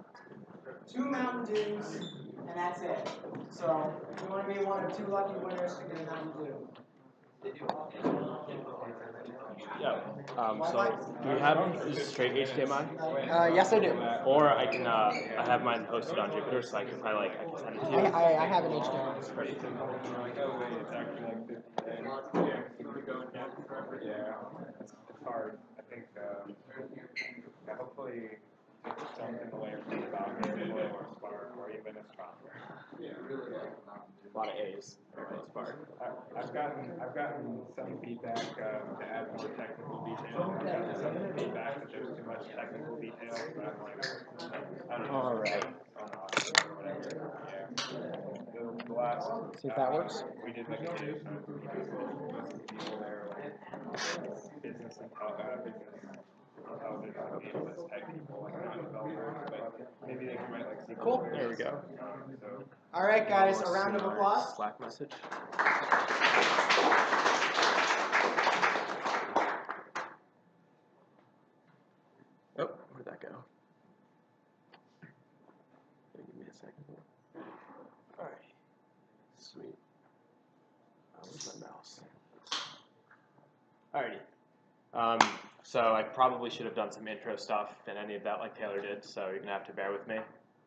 2 Mountain Dews, and that's it. So if you want to be one of 2 lucky winners to get a Mountain Dew. Yeah. So do we have straight HDMI? Yes, I do. Or I can I have mine posted on Jupyter, so I can probably I can send it to you. I have an HDMI. Yeah, it's hard. I think hopefully it's something the way from the document or Spark or even Astronomer. A lot of A's for Spark. I've gotten some feedback to add more technical detail. I've gotten some feedback that there's too much technical detail, but I'm like, I don't know. All right. Yeah. The last. See if that works. We did like a video most of the people there like business intelligence people as tech people, like not developers, but maybe they can write like SQL. Cool. There we go. All right, guys, a round of applause. Slack message. Oh, where'd that go? Give me a second. All right. Sweet. Where's my mouse? Alrighty. So I probably should have done some intro stuff and any of that like Taylor did, so you're going to have to bear with me.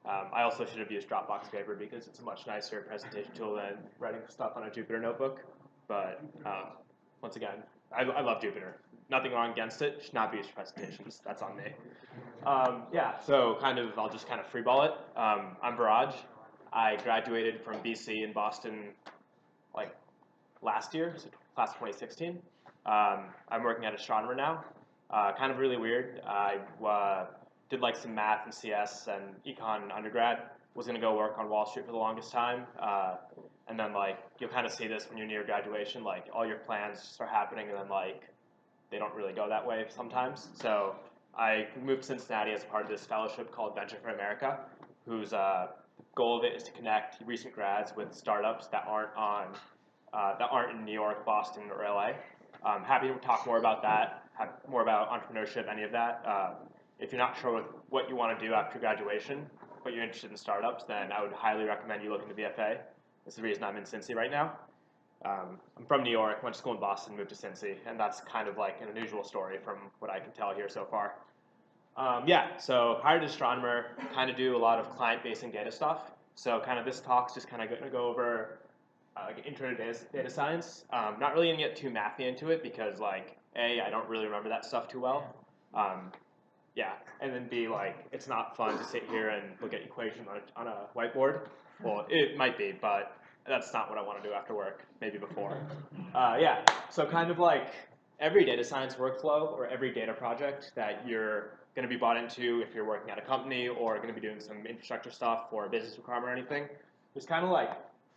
I also should have used Dropbox Paper because it's a much nicer presentation tool than writing stuff on a Jupyter notebook. But once again, I love Jupyter. Nothing wrong against it. Should not be used for presentations. That's on me. Yeah, so I'll just kind of freeball it. I'm Viraj. I graduated from BC in Boston like last year, so class of 2016. I'm working at Astronomer now. Kind of really weird. I did like some math and CS and econ in undergrad. Was going to go work on Wall Street for the longest time. And then like you'll kind of see this when you're near graduation, like all your plans start happening and then like they don't really go that way sometimes. So I moved to Cincinnati as part of this fellowship called Venture for America, whose goal of it is to connect recent grads with startups that aren't in New York, Boston, or LA. I'm happy to talk more about that, more about entrepreneurship, any of that. If you're not sure what you want to do after graduation, but you're interested in startups, then I would highly recommend you look into VFA. That's the reason I'm in Cincy right now. I'm from New York, went to school in Boston, moved to Cincy, and that's kind of like an unusual story from what I can tell here so far. Yeah, so hired Astronomer, kind of do a lot of client-facing data stuff. So kind of this talk's just kind of going to go over like intro to data science. Not really gonna get too mathy into it because like A, I don't really remember that stuff too well. Yeah, and then B, like it's not fun to sit here and look at equations on a whiteboard. Well, it might be, but that's not what I want to do after work. Maybe before. Yeah, so kind of like every data science workflow or every data project that you're going to be brought into if you're working at a company or going to be doing some infrastructure stuff or a business requirement or anything, there's kind of like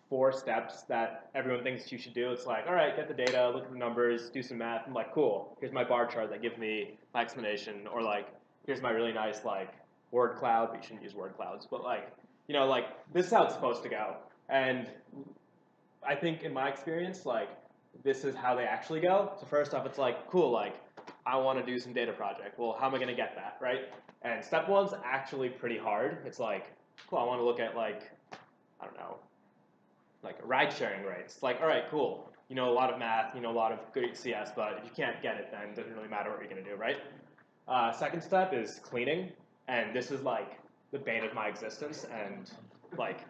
4 steps that everyone thinks you should do. It's like, all right, get the data, look at the numbers, do some math. I'm like, cool, here's my bar chart that gives me my explanation, or like, here's my really nice like word cloud, but you shouldn't use word clouds, but like, you know, like this is how it's supposed to go. And I think in my experience, like this is how they actually go. So first off, it's like, cool, like I want to do some data project. Well, how am I going to get that, right? And step 1's actually pretty hard. It's like, cool, I want to look at like, I don't know, like ride sharing rates. It's like, all right, cool. You know a lot of math, you know a lot of good CS, but if you can't get it, then it doesn't really matter what you're going to do, right? Second step is cleaning, and this is like the bane of my existence, and like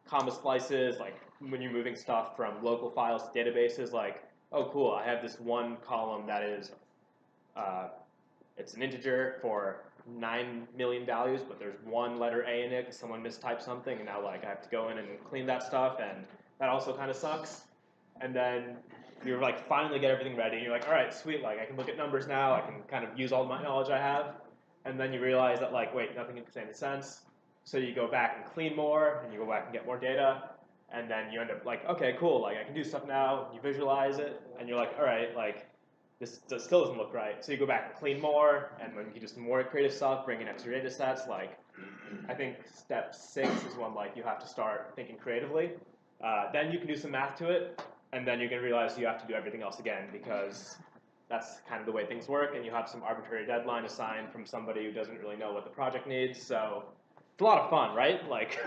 comma splices, like when you're moving stuff from local files to databases, like, oh cool, I have this one column that is, it's an integer for 9 million values, but there's one letter A in it because someone mistyped something, and now like I have to go in and clean that stuff, and that also kind of sucks. And then you're like finally get everything ready, and you're like, all right, sweet, like I can look at numbers now, I can kind of use all my knowledge I have, and then you realize that like, wait, nothing makes any sense. So you go back and clean more, and you go back and get more data, and then you end up like, okay, cool, like I can do stuff now. You visualize it, and you're like, all right, like this still doesn't look right. So you go back and clean more, and then you can do some more creative stuff, bring in extra data sets. Like I think step 6 is when like you have to start thinking creatively. Then you can do some math to it, and then you're gonna realize you have to do everything else again because that's kind of the way things work, and you have some arbitrary deadline assigned from somebody who doesn't really know what the project needs. So it's a lot of fun, right? Like,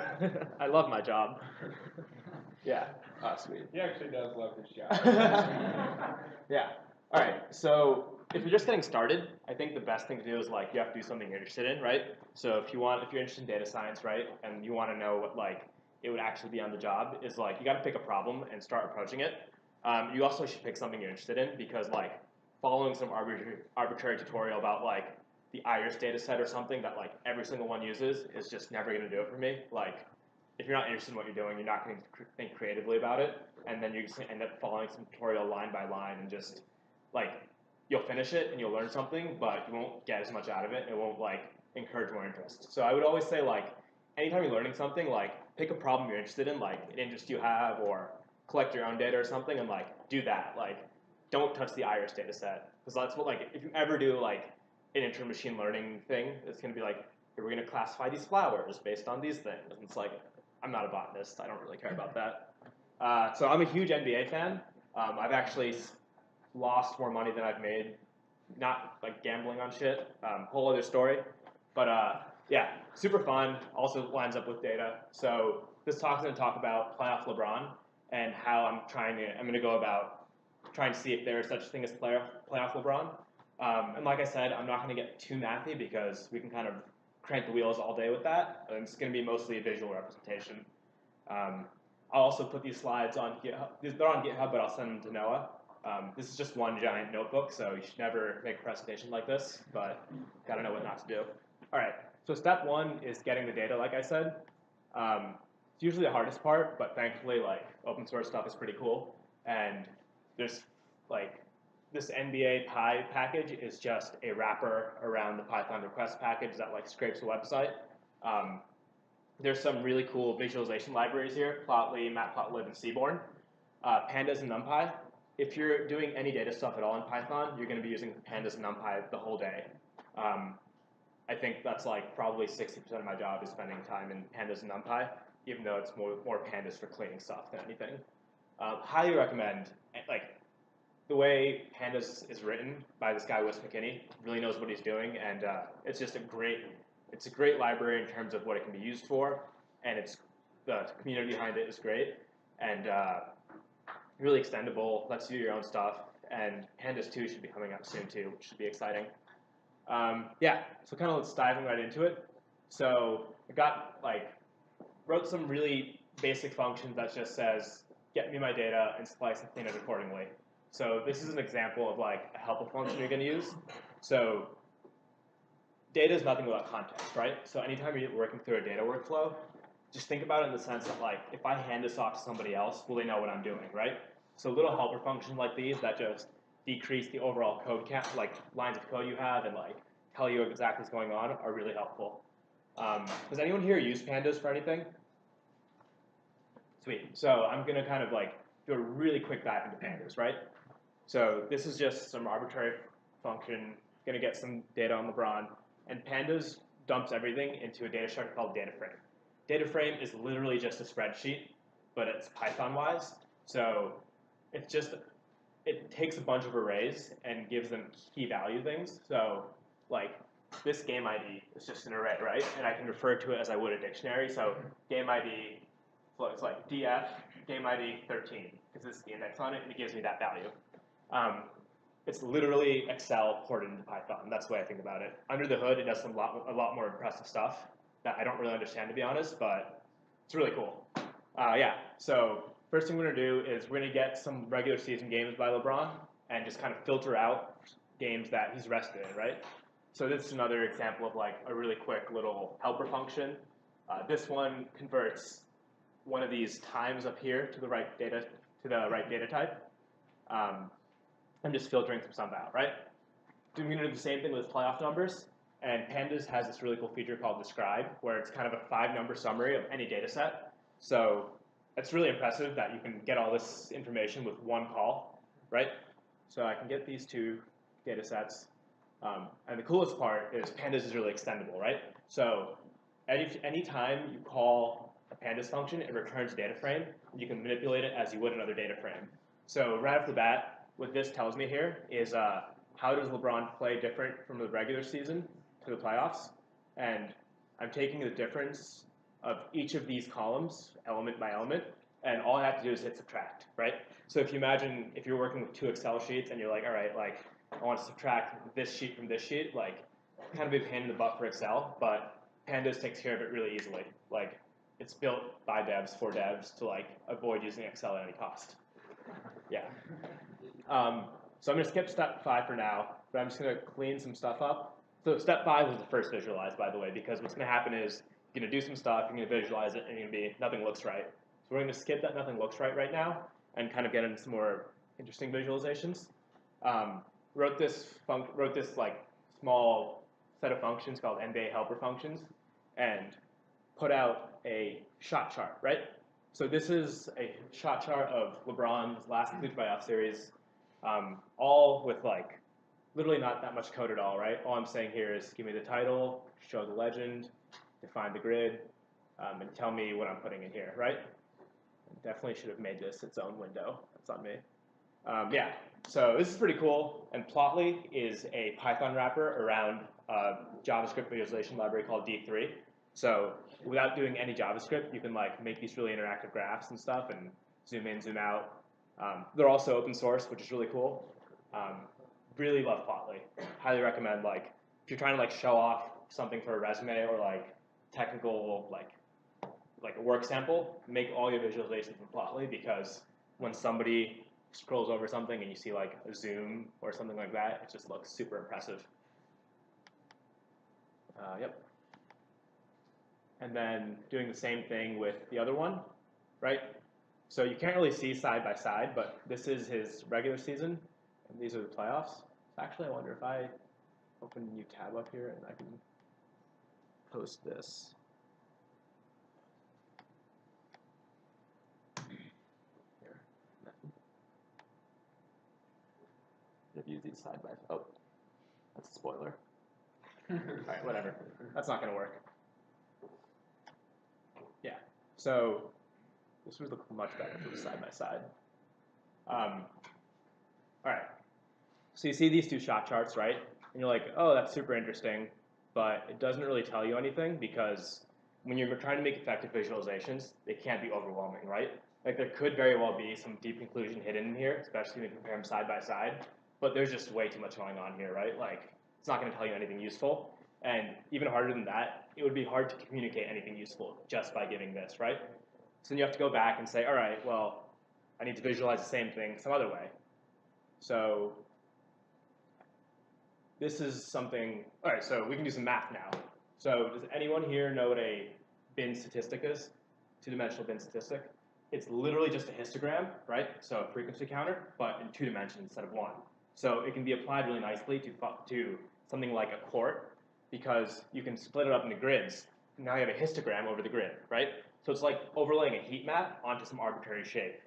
I love my job. Yeah. Oh, sweet. He actually does love his job. Yeah. All right. So if you're just getting started, I think the best thing to do is like you have to do something you're interested in, right? So if you're interested in data science, right, and you want to know what like it would actually be on the job, is like you got to pick a problem and start approaching it. You also should pick something you're interested in because like following some arbitrary tutorial about like the iris data set or something that like every single one uses is just never going to do it for me. Like if you're not interested in what you're doing, you're not going to think creatively about it, and then you're just going to end up following some tutorial line by line and just like you'll finish it and you'll learn something, but you won't get as much out of it. It won't like encourage more interest. So I would always say like anytime you're learning something, like pick a problem you're interested in, like an interest you have, or collect your own data or something, and like do that. Like don't touch the iris data set, because that's what like if you ever do like an intro machine learning thing, it's going to be like, we're going to classify these flowers based on these things. And it's like, I'm not a botanist. I don't really care about that. So I'm a huge NBA fan. I've actually lost more money than I've made, not like gambling on shit. Whole other story. But yeah, super fun. Also lines up with data. So this talk's going to talk about playoff LeBron and how I'm going to go about trying to see if there's such a thing as playoff LeBron. And like I said, I'm not going to get too mathy because we can kind of crank the wheels all day with that. And it's going to be mostly a visual representation. I'll also put these slides on GitHub. They're on GitHub, but I'll send them to Noah. This is just one giant notebook, so you should never make a presentation like this, but got to know what not to do. All right, so step 1 is getting the data, like I said. It's usually the hardest part, but thankfully, like, open source stuff is pretty cool. And there's, like, this NBA Pi package is just a wrapper around the Python request package that like scrapes the website. There's some really cool visualization libraries here: Plotly, Matplotlib, and Seaborn. Pandas and NumPy. If you're doing any data stuff at all in Python, you're going to be using Pandas and NumPy the whole day. I think that's like probably 60% of my job is spending time in Pandas and NumPy, even though it's more Pandas for cleaning stuff than anything. Highly recommend, like, the way Pandas is written by this guy, Wes McKinney, really knows what he's doing, and it's just a great library in terms of what it can be used for, and the community behind it is great, and really extendable, lets you do your own stuff, and Pandas 2 should be coming out soon too, which should be exciting. Yeah, so kind of let's dive right into it. So I wrote some really basic functions that just says, get me my data, and splice and clean it accordingly. So this is an example of like a helper function you're going to use. So data is nothing without context, right? So anytime you're working through a data workflow, just think about it in the sense that like, if I hand this off to somebody else, will they know what I'm doing, right? So little helper functions like these that just decrease the overall code count, like lines of code you have, and like tell you exactly what's going on are really helpful. Does anyone here use pandas for anything? Sweet. So I'm going to kind of like do a really quick dive into pandas, right? So this is just some arbitrary function, going to get some data on LeBron, and pandas dumps everything into a data structure called data frame. Data frame is literally just a spreadsheet, but it's Python-wise. So it's just, it takes a bunch of arrays and gives them key value things. So like this game ID is just an array, right? And I can refer to it as I would a dictionary. So game ID, so it's like df, game ID 13, because this is the index on it, and it gives me that value. It's literally Excel ported into Python. That's the way I think about it. Under the hood, it does a lot more impressive stuff that I don't really understand, to be honest, but it's really cool. Yeah, so first thing we're going to do is we're going to get some regular season games by LeBron and just kind of filter out games that he's rested in, right? So this is another example of like a really quick little helper function. This one converts one of these times up here to the right data type. I'm just filtering some stuff out, right? We're going to do the same thing with playoff numbers. And Pandas has this really cool feature called Describe, where it's kind of a 5-number summary of any data set. So it's really impressive that you can get all this information with one call, right? So I can get these two data sets. And the coolest part is Pandas is really extendable, right? So any time you call a Pandas function, it returns a data frame. You can manipulate it as you would another data frame. So right off the bat, what this tells me here is how does LeBron play different from the regular season to the playoffs? And I'm taking the difference of each of these columns, element by element, and all I have to do is hit subtract, right? So if you imagine if you're working with 2 Excel sheets and you're like, all right, like I want to subtract this sheet from this sheet, like kind of a pain in the butt for Excel, but Pandas takes care of it really easily. Like it's built by devs for devs to like avoid using Excel at any cost. Yeah. So I'm going to skip step 5 for now, but I'm just going to clean some stuff up. So step 5 was the first visualize, by the way, because what's going to happen is you're going to do some stuff, you're going to visualize it, and you're going to be nothing looks right. So we're going to skip that nothing looks right now and kind of get into some more interesting visualizations. Wrote this like small set of functions called NBA helper functions and put out a shot chart, right? So this is a shot chart of LeBron's last 2 playoff series, all with like literally not that much code at all, right? All I'm saying here is give me the title, show the legend, define the grid, and tell me what I'm putting in here, right? Definitely should have made this its own window. That's on me. Yeah, so this is pretty cool. And Plotly is a Python wrapper around a JavaScript visualization library called D3. So without doing any JavaScript, you can like make these really interactive graphs and stuff and zoom in, zoom out. They're also open source, which is really cool. Really love Plotly. Highly recommend, like, if you're trying to like show off something for a resume or like technical like a work sample, make all your visualizations from Plotly, because when somebody scrolls over something and you see like a zoom or something like that, it just looks super impressive. Yep. And then doing the same thing with the other one, right? So you can't really see side by side, but this is his regular season, and these are the playoffs. Actually, I wonder if I open a new tab up here and I can post this. Here. I've used these side by side. Oh, that's a spoiler. All right, whatever. That's not going to work. Yeah, so this would look much better if it was side by side. All right, so you see these 2 shot charts, right? And you're like, oh, that's super interesting, but it doesn't really tell you anything, because when you're trying to make effective visualizations, they can't be overwhelming, right? Like there could very well be some deep conclusion hidden in here, especially when you compare them side by side, but there's just way too much going on here, right? Like it's not going to tell you anything useful. And even harder than that, it would be hard to communicate anything useful just by giving this, right? So then you have to go back and say, all right, well, I need to visualize the same thing some other way. So this is something, all right, so we can do some math now. So does anyone here know what a bin statistic is? Two-dimensional bin statistic? It's literally just a histogram, right? So a frequency counter, but in 2 dimensions instead of 1. So it can be applied really nicely to something like a court, because you can split it up into grids. Now you have a histogram over the grid, right? So it's like overlaying a heat map onto some arbitrary shape.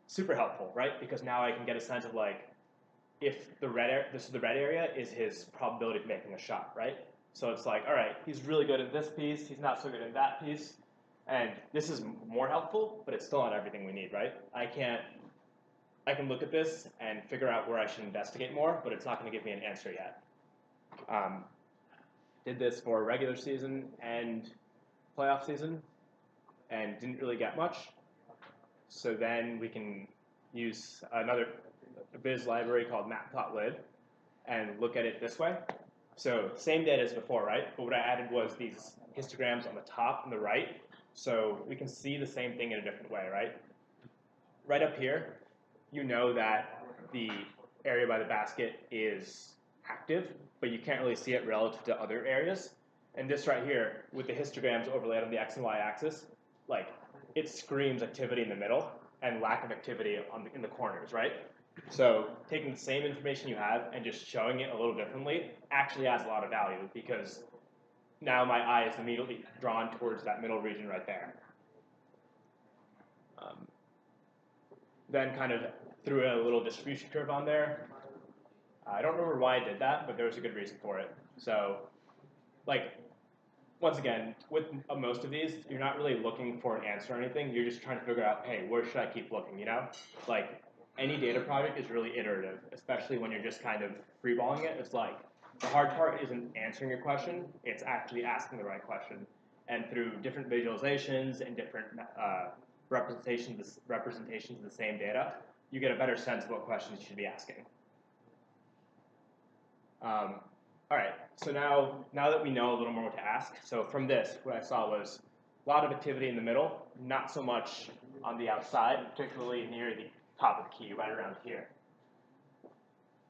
Super helpful, right? Because now I can get a sense of like, if the this is the red area, is his probability of making a shot, right? So it's like, all right, he's really good at this piece, he's not so good at that piece, and this is more helpful, but it's still not everything we need, right? I can look at this and figure out where I should investigate more, but it's not going to give me an answer yet. Did this for regular season and playoff season, and didn't really get much. So then we can use another Viz library called matplotlib and look at it this way. So same data as before, right? But what I added was these histograms on the top and the right, so we can see the same thing in a different way, right? Right up here, you know that the area by the basket is active, but you can't really see it relative to other areas. And this right here, with the histograms overlaid on the x and y axis, like, it screams activity in the middle and lack of activity in the corners, right? So taking the same information you have and just showing it a little differently actually adds a lot of value, because now my eye is immediately drawn towards that middle region right there. Then kind of threw a little distribution curve on there. I don't remember why I did that, but there was a good reason for it. So, like, once again, with most of these, you're not really looking for an answer or anything. You're just trying to figure out, hey, where should I keep looking, you know? Like, any data project is really iterative, especially when you're just kind of freeballing it. It's like, the hard part isn't answering your question, it's actually asking the right question. And through different visualizations and different representations of the same data, you get a better sense of what questions you should be asking. All right, so now that we know a little more what to ask, so from this, what I saw was a lot of activity in the middle, not so much on the outside, particularly near the top of the key, right around here.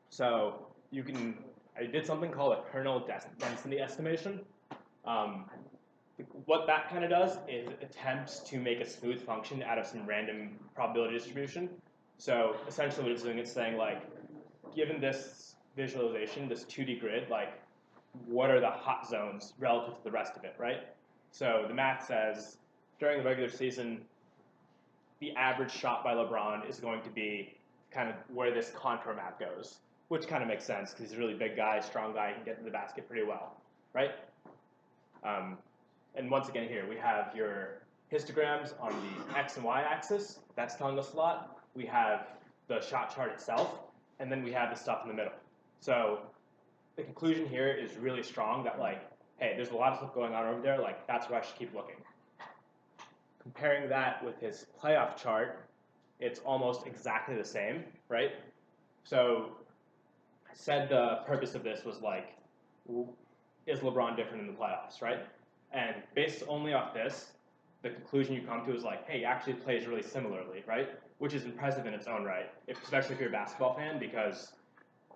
So I did something called a kernel density estimation. What that kind of does is it attempts to make a smooth function out of some random probability distribution. So essentially what it's doing, it's saying, like, given this visualization, this 2D grid, like, what are the hot zones relative to the rest of it, right? So the math says during the regular season, the average shot by LeBron is going to be kind of where this contour map goes, which kind of makes sense because he's a really big guy, strong guy, he can get to the basket pretty well, right? And once again here, we have your histograms on the x and y axis. That's telling us a lot. We have the shot chart itself, and then we have the stuff in the middle. So the conclusion here is really strong that, like, hey, there's a lot of stuff going on over there, like, that's where I should keep looking. Comparing that with his playoff chart, it's almost exactly the same, right? So I said the purpose of this was, like, is LeBron different in the playoffs, right? And based only off this, the conclusion you come to is like, hey, he actually plays really similarly, right? Which is impressive in its own right, especially if you're a basketball fan, because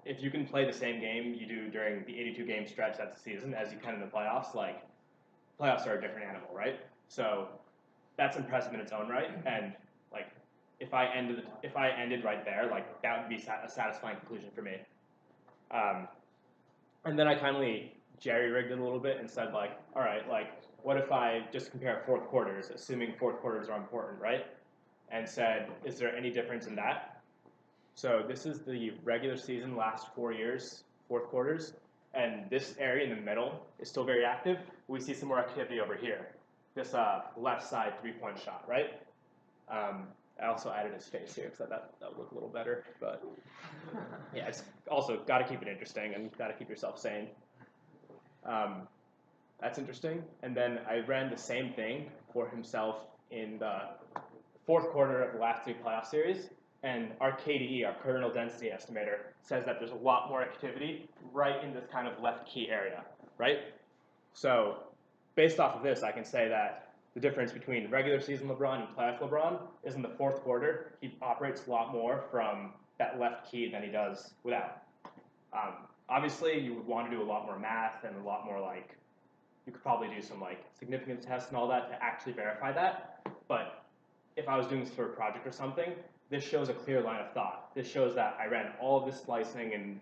if you can play the same game you do during the 82-game stretch that's the season as you can in the playoffs, like, playoffs are a different animal, right? So that's impressive in its own right, and, like, if I ended right there, like, that would be a satisfying conclusion for me. And then I kindly jerry-rigged it a little bit and said, like, all right, like, what if I just compare fourth quarters, assuming fourth quarters are important, right? And said, is there any difference in that? So this is the regular season last 4 years, fourth quarters, and this area in the middle is still very active. We see some more activity over here, this left side three-point shot, right? I also added his face here because that would look a little better, but yeah, it's also got to keep it interesting and got to keep yourself sane. That's interesting. And then I ran the same thing for himself in the fourth quarter of the last 3 playoff series, and our KDE, our kernel density estimator, says that there's a lot more activity right in this kind of left key area, right? So based off of this, I can say that the difference between regular season LeBron and playoff LeBron is in the fourth quarter, he operates a lot more from that left key than he does without. Obviously, you would want to do a lot more math and a lot more like, you could probably do some like significance tests and all that to actually verify that. But if I was doing this for a project or something, this shows a clear line of thought. This shows that I ran all of this splicing and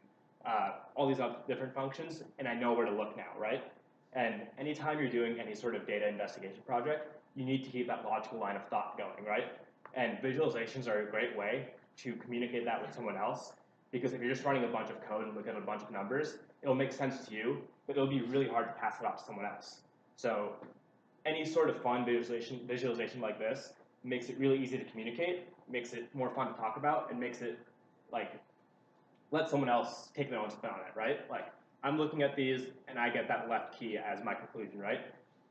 all these other different functions, and I know where to look now, right? And anytime you're doing any sort of data investigation project, you need to keep that logical line of thought going, right? And visualizations are a great way to communicate that with someone else, because if you're just running a bunch of code and looking at a bunch of numbers, it'll make sense to you, but it'll be really hard to pass it off to someone else. So any sort of fun visualization like this makes it really easy to communicate, makes it more fun to talk about, and makes it like, let someone else take their own spin on it, right? Like, I'm looking at these and I get that left key as my conclusion, right?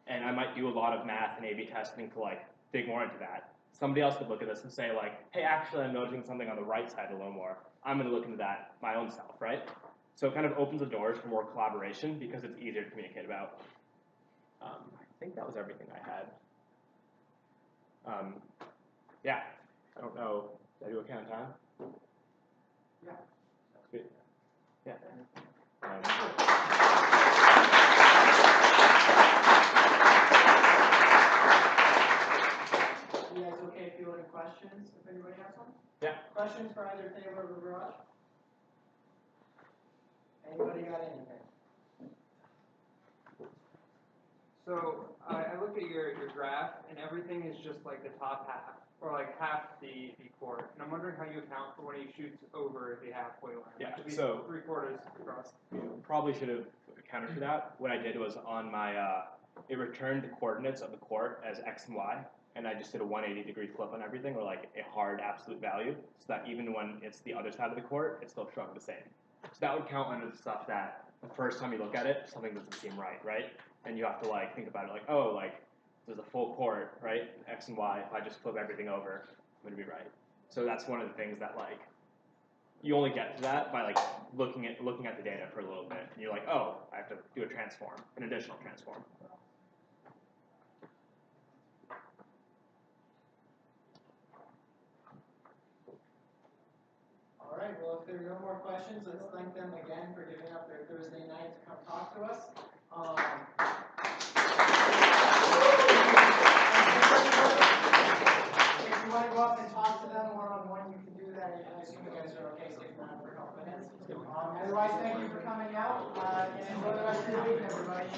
And I might do a lot of math and A/B testing to like dig more into that. Somebody else could look at this and say like, hey, actually I'm noticing something on the right side a little more. I'm gonna look into that my own self, right? So it kind of opens the doors for more collaboration because it's easier to communicate about. I think that was everything I had. Yeah, I don't know, did I do okay on time? Yeah. That's good. Yeah. You guys okay fielding questions if anybody has one? Yeah. Questions for either Taylor or Raj? Anybody got anything? So I look at your graph, and everything is just like the top half, or like half the court. And I'm wondering how you account for when he shoots over the halfway line. Yeah, It should be so 3/4 across. Probably should have accounted for that. What I did was on my, it returned the coordinates of the court as X and Y, and I just did a 180-degree flip on everything, or like a hard absolute value, so that even when it's the other side of the court, it's still showing the same. So that would count under the stuff that the first time you look at it, something doesn't seem right? And you have to like think about it like, oh, like there's a full court, right? X and Y, if I just flip everything over, I'm gonna be right. So that's one of the things that like, you only get to that by like looking at the data for a little bit, and you're like, oh, I have to do a transform, an additional transform. All right, well, if there are no more questions, let's thank them again for giving up their Thursday night to come talk to us. If you want to go up and talk to them one-on-one, you can do that. I assume you guys are okay sticking around for a couple minutes. Otherwise, thank you for coming out, and enjoy the rest of your week, everybody.